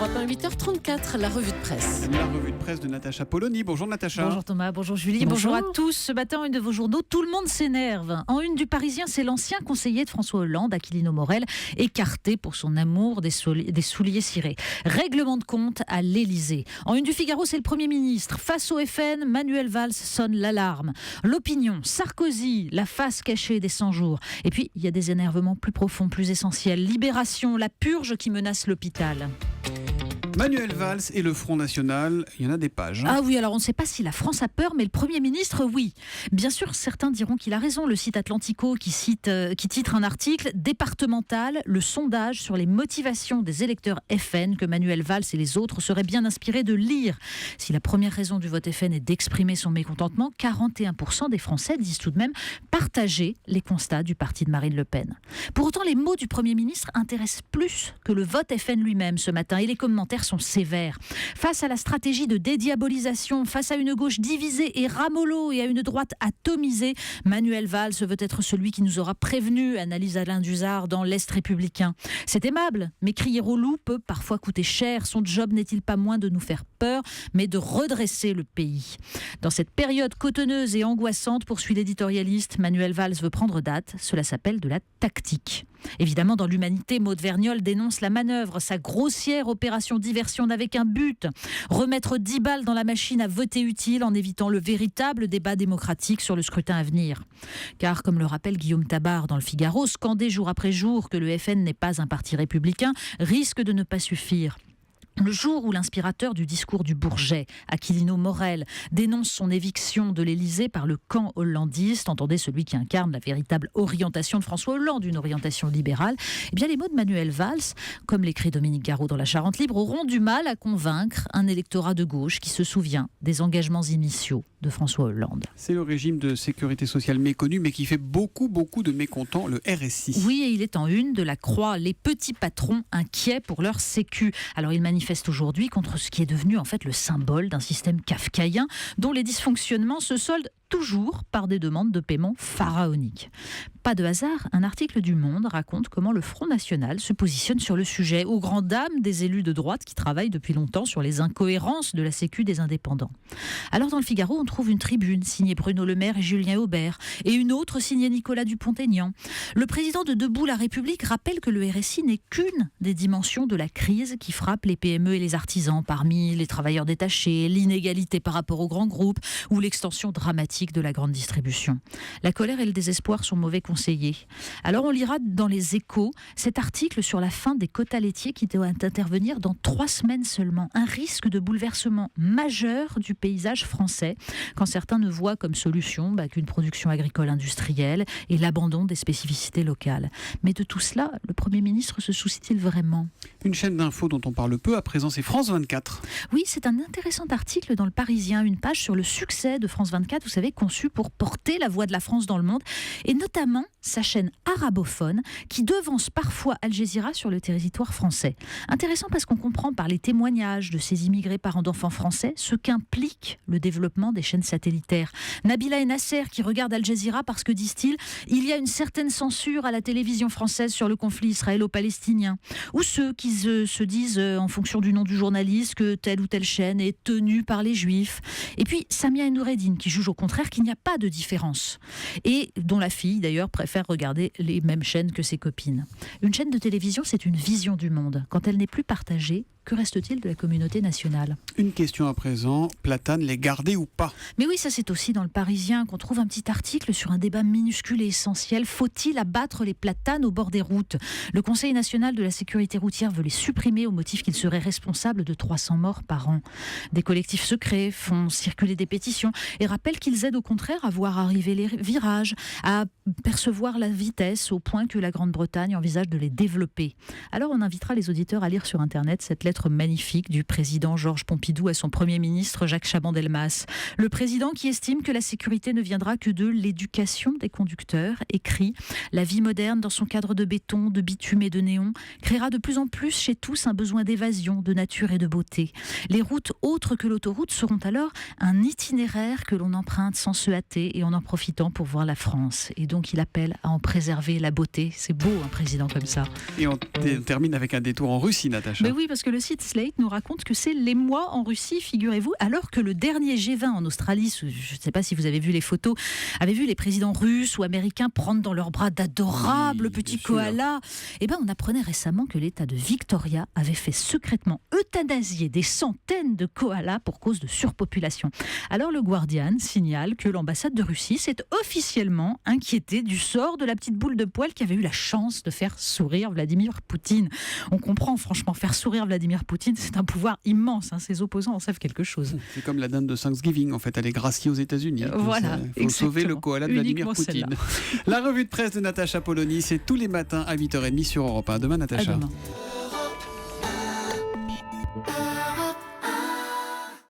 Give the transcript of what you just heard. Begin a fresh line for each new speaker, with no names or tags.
Europe 1, 8h34, la revue de presse.
La revue de presse de Natacha Polony. Bonjour Natacha.
Bonjour Thomas, bonjour Julie, bonjour à tous. Ce matin, une de vos journaux, tout le monde s'énerve. En une du Parisien, c'est l'ancien conseiller de François Hollande, Aquilino Morel, écarté pour son amour des souliers cirés. Règlement de compte à l'Élysée. En une du Figaro, c'est le Premier ministre. Face au FN, Manuel Valls sonne l'alarme. L'Opinion, Sarkozy, la face cachée des 100 jours. Et puis, il y a des énervements plus profonds, plus essentiels. Libération, la purge qui menace l'hôpital.
Manuel Valls et le Front National, il y en a des pages.
Ah oui, alors on ne sait pas si la France a peur, mais le Premier ministre, oui. Bien sûr, certains diront qu'il a raison. Le site Atlantico qui titre un article départemental, le sondage sur les motivations des électeurs FN que Manuel Valls et les autres seraient bien inspirés de lire. Si la première raison du vote FN est d'exprimer son mécontentement, 41% des Français disent tout de même partager les constats du parti de Marine Le Pen. Pour autant, les mots du Premier ministre intéressent plus que le vote FN lui-même ce matin, et les commentaires sont sévères. Face à la stratégie de dédiabolisation, face à une gauche divisée et ramollo et à une droite atomisée, Manuel Valls veut être celui qui nous aura prévenu, analyse Alain Duzard dans l'Est républicain. C'est aimable, mais crier au loup peut parfois coûter cher. Son job n'est-il pas moins de nous faire peur, mais de redresser le pays. Dans cette période cotonneuse et angoissante, poursuit l'éditorialiste, Manuel Valls veut prendre date. Cela s'appelle de la tactique. Évidemment, dans l'Humanité, Maud Vergnol dénonce la manœuvre, sa grossière opération diversion n'avait qu'un but, remettre 10 balles dans la machine à voter utile en évitant le véritable débat démocratique sur le scrutin à venir. Car, comme le rappelle Guillaume Tabar dans le Figaro, scander jour après jour que le FN n'est pas un parti républicain risque de ne pas suffire. Le jour où l'inspirateur du discours du Bourget, Aquilino Morel, dénonce son éviction de l'Élysée par le camp hollandiste, entendez celui qui incarne la véritable orientation de François Hollande, une orientation libérale, eh bien les mots de Manuel Valls, comme l'écrit Dominique Garot dans La Charente Libre, auront du mal à convaincre un électorat de gauche qui se souvient des engagements initiaux de François Hollande.
C'est le régime de sécurité sociale méconnu, mais qui fait beaucoup de mécontents, le RSI.
Oui, et il est en une de la Croix. Les petits patrons inquiets pour leur sécu. Alors ils manifestent aujourd'hui contre ce qui est devenu en fait le symbole d'un système kafkaïen dont les dysfonctionnements se soldent toujours par des demandes de paiement pharaoniques. Pas de hasard, un article du Monde raconte comment le Front National se positionne sur le sujet, aux grandes dames des élus de droite qui travaillent depuis longtemps sur les incohérences de la sécu des indépendants. Alors dans le Figaro, on trouve une tribune signée Bruno Le Maire et Julien Aubert, et une autre signée Nicolas Dupont-Aignan. Le président de Debout la République rappelle que le RSI n'est qu'une des dimensions de la crise qui frappe les PME et les artisans, parmi les travailleurs détachés, l'inégalité par rapport aux grands groupes ou l'extension dramatique de la grande distribution. La colère et le désespoir sont mauvais conseillers. Alors on lira dans les Échos cet article sur la fin des quotas laitiers qui doit intervenir dans 3 semaines seulement. Un risque de bouleversement majeur du paysage français, quand certains ne voient comme solution qu'une production agricole industrielle et l'abandon des spécificités locales. Mais de tout cela, le Premier ministre se soucie-t-il vraiment ?
Une chaîne d'infos dont on parle peu, à présent c'est France 24.
Oui, c'est un intéressant article dans Le Parisien, une page sur le succès de France 24, vous savez, conçue pour porter la voix de la France dans le monde, et notamment sa chaîne arabophone qui devance parfois Al Jazeera sur le territoire français. Intéressant parce qu'on comprend par les témoignages de ces immigrés parents d'enfants français ce qu'implique le développement des chaînes satellitaires. Nabila et Nasser qui regardent Al Jazeera parce que, disent-ils, il y a une certaine censure à la télévision française sur le conflit israélo-palestinien. Ou ceux qui se disent, en fonction du nom du journaliste, que telle ou telle chaîne est tenue par les juifs. Et puis Samia et Noureddine qui jugent au contraire qu'il n'y a pas de différence. Et dont la fille, d'ailleurs, préfère regarder les mêmes chaînes que ses copines. Une chaîne de télévision, c'est une vision du monde. Quand elle n'est plus partagée, que reste-t-il de la communauté nationale ?
Une question à présent, Platane, les garder ou pas ?
Mais oui, ça c'est aussi dans Le Parisien qu'on trouve un petit article sur un débat minuscule et essentiel. Faut-il abattre les platanes au bord des routes ? Le Conseil national de la sécurité routière veut les supprimer au motif qu'ils seraient responsables de 300 morts par an. Des collectifs secrets font circuler des pétitions et rappellent qu'ils aident au contraire à voir arriver les virages, à percevoir la vitesse au point que la Grande-Bretagne envisage de les développer. Alors on invitera les auditeurs à lire sur Internet cette lettre magnifique du président Georges Pompidou à son Premier ministre Jacques Chaban-Delmas. Le président qui estime que la sécurité ne viendra que de l'éducation des conducteurs écrit « La vie moderne dans son cadre de béton, de bitume et de néon créera de plus en plus chez tous un besoin d'évasion, de nature et de beauté. Les routes autres que l'autoroute seront alors un itinéraire que l'on emprunte sans se hâter et en profitant pour voir la France. » Et donc il appelle à en préserver la beauté. C'est beau un président comme ça.
Et on termine avec un détour en Russie, Natacha.
Mais oui, parce que le site Slate nous raconte que c'est l'émoi en Russie, figurez-vous, alors que le dernier G20 en Australie, je ne sais pas si vous avez vu les photos, avait vu les présidents russes ou américains prendre dans leurs bras d'adorables petits koalas. Eh ben, on apprenait récemment que l'État de Victoria avait fait secrètement euthanasier des centaines de koalas pour cause de surpopulation. Alors le Guardian signale que l'ambassade de Russie s'est officiellement inquiétée du sort de la petite boule de poil qui avait eu la chance de faire sourire Vladimir Poutine. On comprend, franchement, faire sourire Vladimir Poutine, c'est un pouvoir immense. Ses opposants en savent quelque chose.
C'est comme la dinde de Thanksgiving, en fait, elle est graciée aux États-Unis.
Voilà,
il faut sauver le koala de Vladimir Poutine. La revue de presse de Natacha Polony, c'est tous les matins à 8h30 sur Europe 1. À demain, Natacha.
À demain.